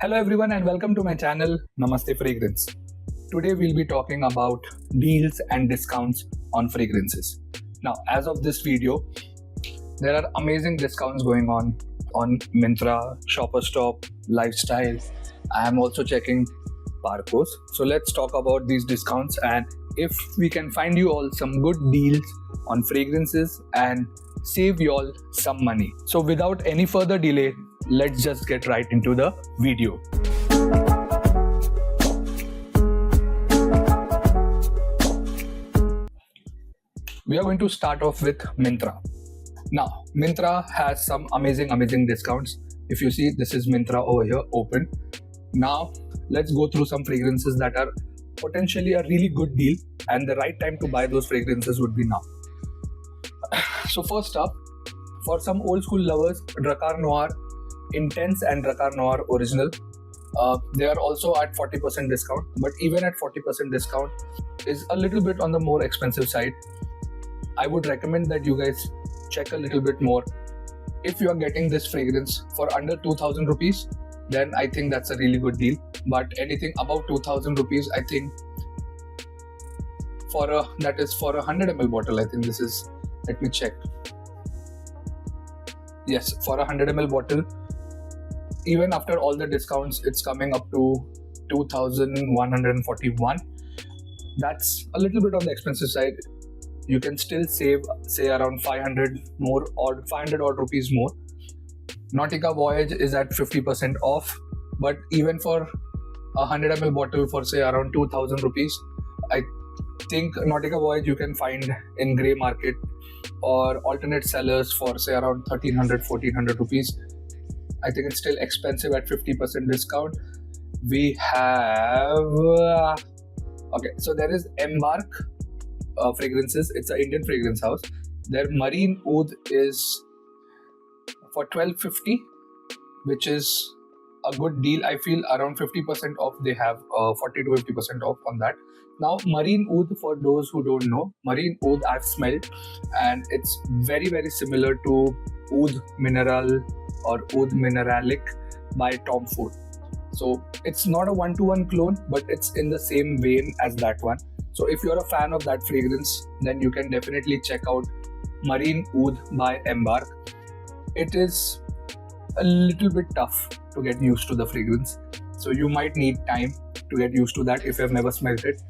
Hello everyone and welcome to my channel Namaste Fragrance. Today we'll be talking about deals and discounts on fragrances. Now as of this video, there are amazing discounts going on Myntra, Shopper Stop, Lifestyle. I am also checking Parcos. So let's talk about these discounts and if we can find you all some good deals on fragrances and save you all some money. So without any further delay, let's just get right into the video. We are going to start off with Myntra. Now, Myntra has some amazing discounts. If you see, this is Myntra over here open. Now, let's go through some fragrances that are potentially a really good deal and the right time to buy those fragrances would be now. So first up, for some old school lovers, Drakkar Noir Intense and Drakkar Noir Original. They are also at 40% discount, but even at 40% discount is a little bit on the more expensive side. I would recommend that you guys check a little bit more. If you are getting this fragrance for under 2000 rupees, then I think that's a really good deal. But anything above 2000 rupees, I think that is for a 100 ml bottle. I think this is, let me check. Yes, for a 100 ml bottle, even after all the discounts, it's coming up to 2141. That's a little bit on the expensive side. You can still save, say, around 500 more or 500 odd rupees more. Nautica Voyage is at 50% off, but even for a 100 ml bottle for say around 2000 rupees, I think Nautica Voyage you can find in grey market or alternate sellers for say around 1300-1400 rupees. I think it's still expensive at 50% discount. We have okay, so there is Embark fragrances. It's an Indian fragrance house. Their Marine Oud is for 1250, which is a good deal. I feel around 50% off. They have 40 to 50% off on that. Now Marine Oud, for those who don't know, Marine Oud I've smelled and it's very similar to Oud Mineral or Oud Mineralic by Tom Ford. So it's not a one-to-one clone, but it's in the same vein as that one. So if you're a fan of that fragrance, then you can definitely check out Marine Oud by Embark. It is a little bit tough to get used to the fragrance. So you might need time to get used to that if you've never smelled it.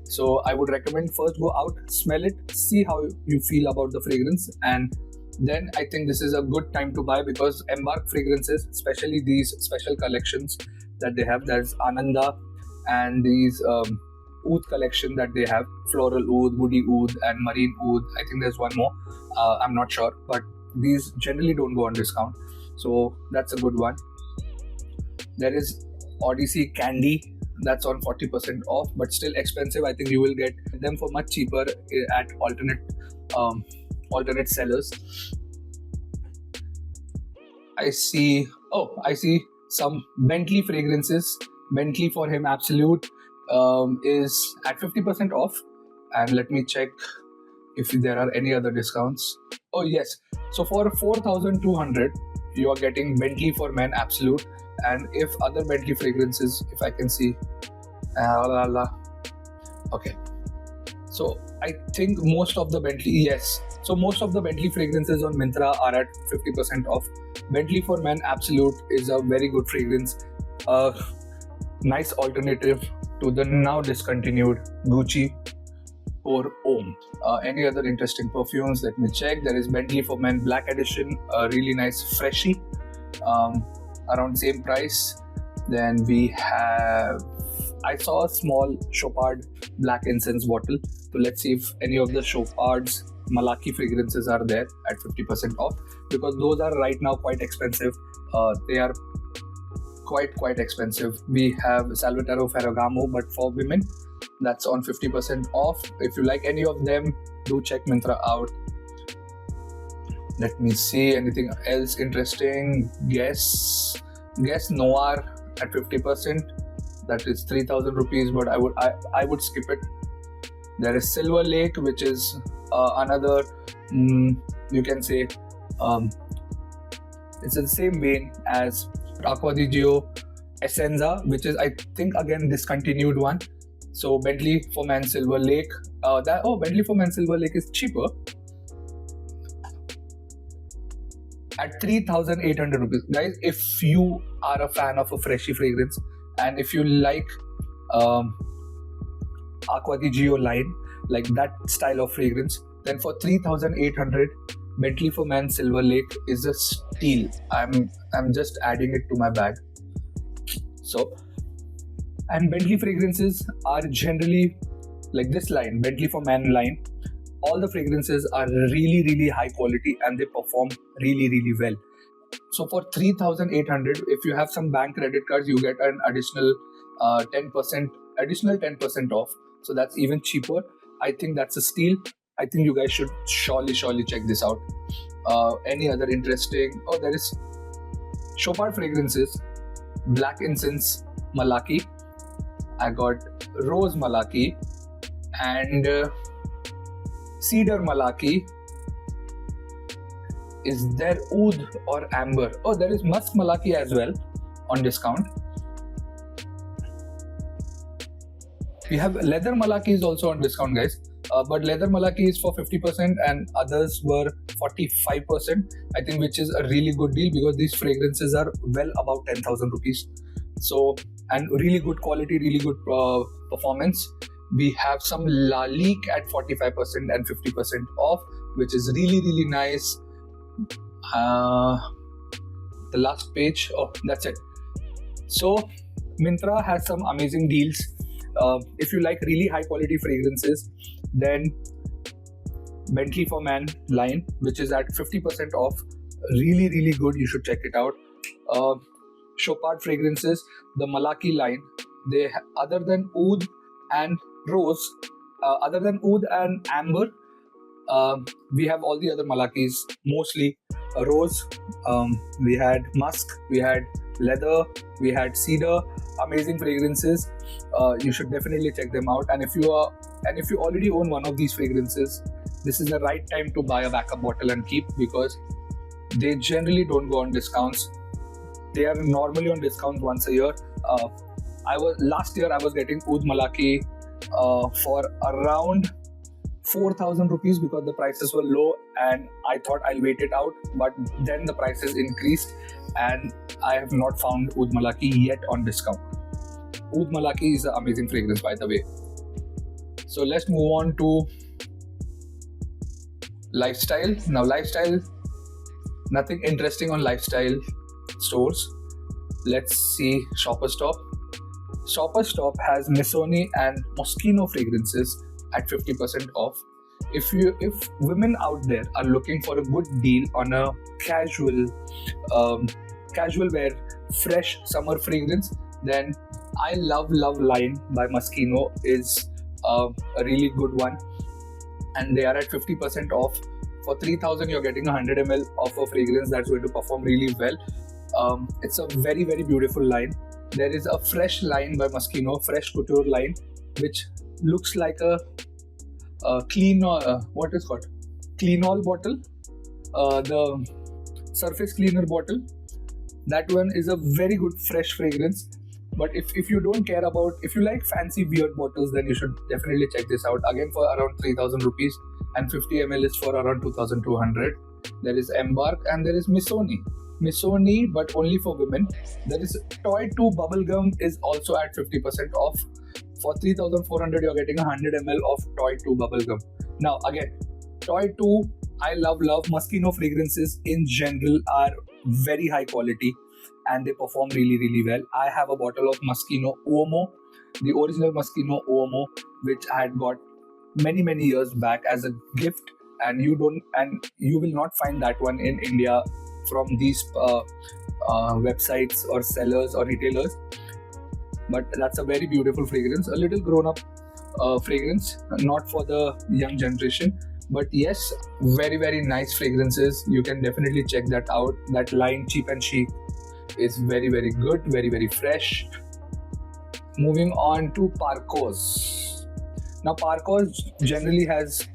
So I would recommend first go out, smell it, see how you feel about the fragrance, and then I think this is a good time to buy because Embark fragrances, especially these special collections that they have, there's Ananda and these Oud collection that they have, Floral Oud, Woody Oud and Marine Oud. I think there's one more, I'm not sure, but these generally don't go on discount. So that's a good one. There is Odyssey Candy, that's on 40% off, but still expensive. I think you will get them for much cheaper at alternate sellers. I see some Bentley fragrances. Bentley for him Absolute is at 50% off, and let me check if there are any other discounts. Oh yes, so for 4200 you are getting Bentley for Men Absolute, and if other Bentley fragrances, if I can see, okay, so I think most of the Bentley, so most of the Bentley fragrances on Myntra are at 50% off. Bentley for Men Absolute is a very good fragrance, a nice alternative to the now discontinued Gucci or Homme. Any other interesting perfumes? Let me check. There is Bentley for Men Black Edition, a really nice freshie, around same price. Then we have, I saw a small Chopard Black Incense bottle. So let's see if any of the Chopard's Malaki fragrances are there at 50% off, because those are right now quite expensive. They are quite expensive. We have Salvatore Ferragamo, but for women, that's on 50% off. If you like any of them, do check Myntra out. Let me see anything else interesting. Guess Noir at 50%. That is 3000 rupees, but I would skip it. There is Silver Lake, which is another, you can say, it's in the same vein as Acqua di Gio Essenza, which is, I think, again discontinued one. So Bentley for Men Silver Lake. Bentley for Men Silver Lake is cheaper at 3,800 rupees. Guys, if you are a fan of a freshy fragrance and if you like Aqua di Gio line, like that style of fragrance, then for 3,800, Bentley for Men Silver Lake is a steal. I'm just adding it to my bag. So, and Bentley fragrances are generally like this line, Bentley for Men line. All the fragrances are really, really high quality and they perform really, really well. So for 3,800, if you have some bank credit cards, you get an additional 10% off. So that's even cheaper. I think that's a steal. I think you guys should surely check this out. Any other interesting? Oh, there is Chopard fragrances, Black Incense Malaki. I got Rose Malaki and Cedar Malaki. Is there Oud or Amber? Oh, there is Musk Malaki as well on discount. We have Leather Malaki is also on discount, guys. But Leather Malaki is for 50% and others were 45%. I think, which is a really good deal because these fragrances are well above 10,000 rupees. So, and really good quality, really good performance. We have some Lalique at 45% and 50% off, which is really, really nice. The last page, oh, that's it. So, Myntra has some amazing deals. If you like really high quality fragrances, then Bentley for Man line, which is at 50% off, really, really good. You should check it out. Chopard fragrances, the Malaki line, they other than Oud and Rose, other than Oud and Amber, we have all the other Malakis, mostly Rose. We had Musk, we had Leather, we had Cedar. Amazing fragrances. You should definitely check them out. And if you already own one of these fragrances, this is the right time to buy a backup bottle and keep, because they generally don't go on discounts. They are normally on discounts once a year. Last year I was getting Oud Malaki for around 4,000 rupees because the prices were low and I thought I'll wait it out, but then the prices increased and I have not found Oud Malaki yet on discount. Oud Malaki is an amazing fragrance, by the way. So let's move on to lifestyle. Now lifestyle, nothing interesting on lifestyle stores. Let's see Shoppers Stop. Shoppers Stop has Missoni and Moschino fragrances at 50% off. If women out there are looking for a good deal on a casual wear fresh summer fragrance, then I Love line by Moschino is a really good one, and they are at 50% off. For 3,000 you're getting 100 ml of a fragrance that's going to perform really well. It's a very, very beautiful line. There is a fresh line by Moschino, fresh couture line, which looks like a clean what is called Cleanol bottle, the surface cleaner bottle. That one is a very good fresh fragrance. But if you don't care about, if you like fancy weird bottles, then you should definitely check this out. Again, for around 3,000 rupees, and 50 ml is for around 2,200. There is Embark and there is Missoni, but only for women. There is Toy 2 Bubblegum is also at 50% off. For 3,400 you're getting 100 ml of Toy 2 Bubblegum. Now again, Toy 2, I love Moschino fragrances in general are very high quality and they perform really, really well. I have a bottle of Moschino Uomo, the original Moschino Uomo, which I had got many years back as a gift, and you will not find that one in India from these websites or sellers or retailers. But that's a very beautiful fragrance, a little grown up fragrance, not for the young generation, but yes, very, very nice fragrances. You can definitely check that out. That line, Cheap and Chic, is very, very good, very, very fresh. Moving on to Parcos. Now Parcos generally has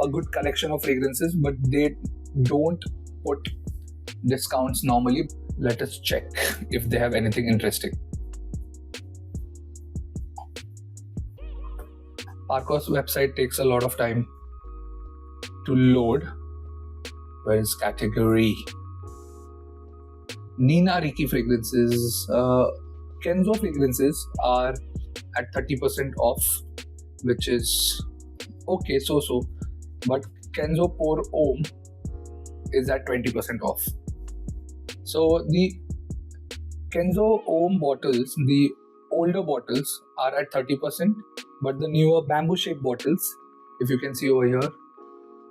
a good collection of fragrances, but they don't put discounts normally. Let us check if they have anything interesting. Parkos website takes a lot of time to load. Where is category? Nina Ricci fragrances. Kenzo fragrances are at 30% off, which is okay, so. But Kenzo Pour Homme is at 20% off. So the Kenzo Homme bottles, the older bottles, are at 30%, but the newer bamboo shaped bottles, if you can see over here,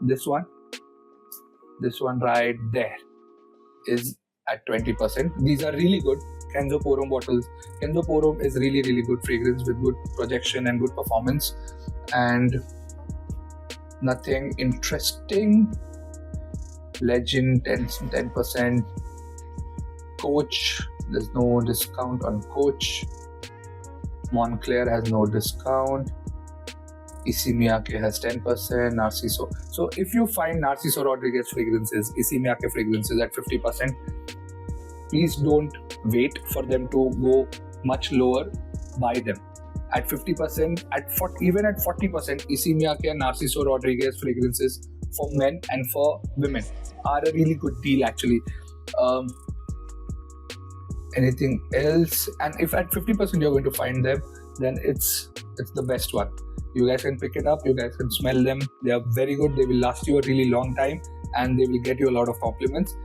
this one right there, is at 20%. These are really good Kenzo Pour Homme bottles. Kenzo Pour Homme is really good fragrance with good projection and good performance, and nothing interesting. Legend 10%. Coach, there's no discount on Coach. Montclair has no discount. Issey Miyake has 10%. Narciso. So if you find Narciso Rodriguez fragrances, Issey Miyake fragrances at 50%, please don't wait for them to go much lower. Buy them at 50%, even at 40%. Issey Miyake and Narciso Rodriguez fragrances for men and for women are a really good deal actually. Anything else? And if at 50% you're going to find them, then it's the best one. You guys can pick it up, you guys can smell them. They are very good. They will last you a really long time and they will get you a lot of compliments,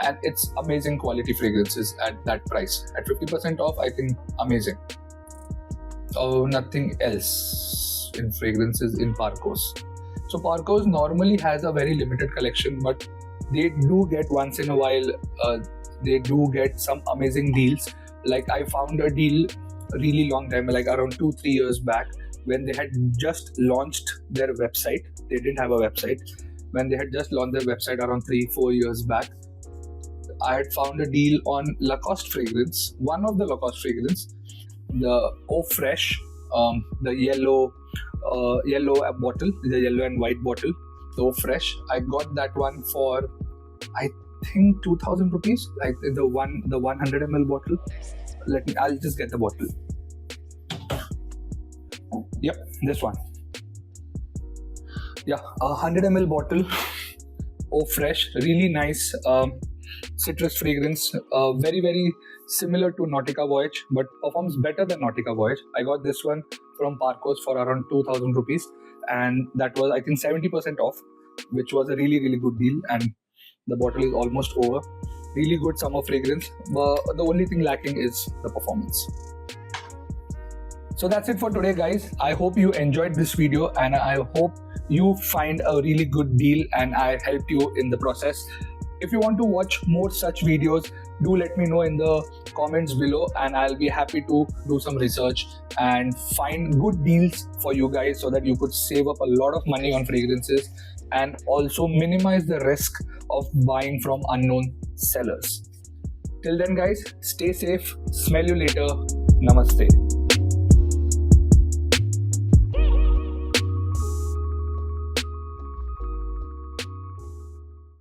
and it's amazing quality fragrances at that price. At 50% off, I think amazing. Oh, nothing else in fragrances in Parkos. So Parkos normally has a very limited collection, but they do get once in a while, they do get some amazing deals. Like I found a deal really long time, like around 2-3 years back, when they had just launched their website. They didn't have a website. When they had just launched their website around 3-4 years back, I had found a deal on Lacoste fragrance, one of the Lacoste fragrance, the Eau Fresh, the yellow bottle, the yellow and white bottle, the Eau Fresh. I got that one for, I think, 2,000 rupees, like the 100 ml bottle. I'll just get the bottle. Yep, this one. Yeah, a 100 ml bottle, Eau Fresh, really nice citrus fragrance, very similar to Nautica Voyage, but performs better than Nautica Voyage. I got this one from Parkos for around 2,000 rupees, and that was, I think, 70% off, which was a really good deal. And the bottle is almost over. Really good summer fragrance, but the only thing lacking is the performance. So that's it for today, guys. I hope you enjoyed this video, and I hope you find a really good deal and I helped you in the process. If you want to watch more such videos, do let me know in the comments below, and I'll be happy to do some research and find good deals for you guys so that you could save up a lot of money on fragrances and also minimize the risk of buying from unknown sellers. Till then, guys, stay safe. Smell you later. Namaste.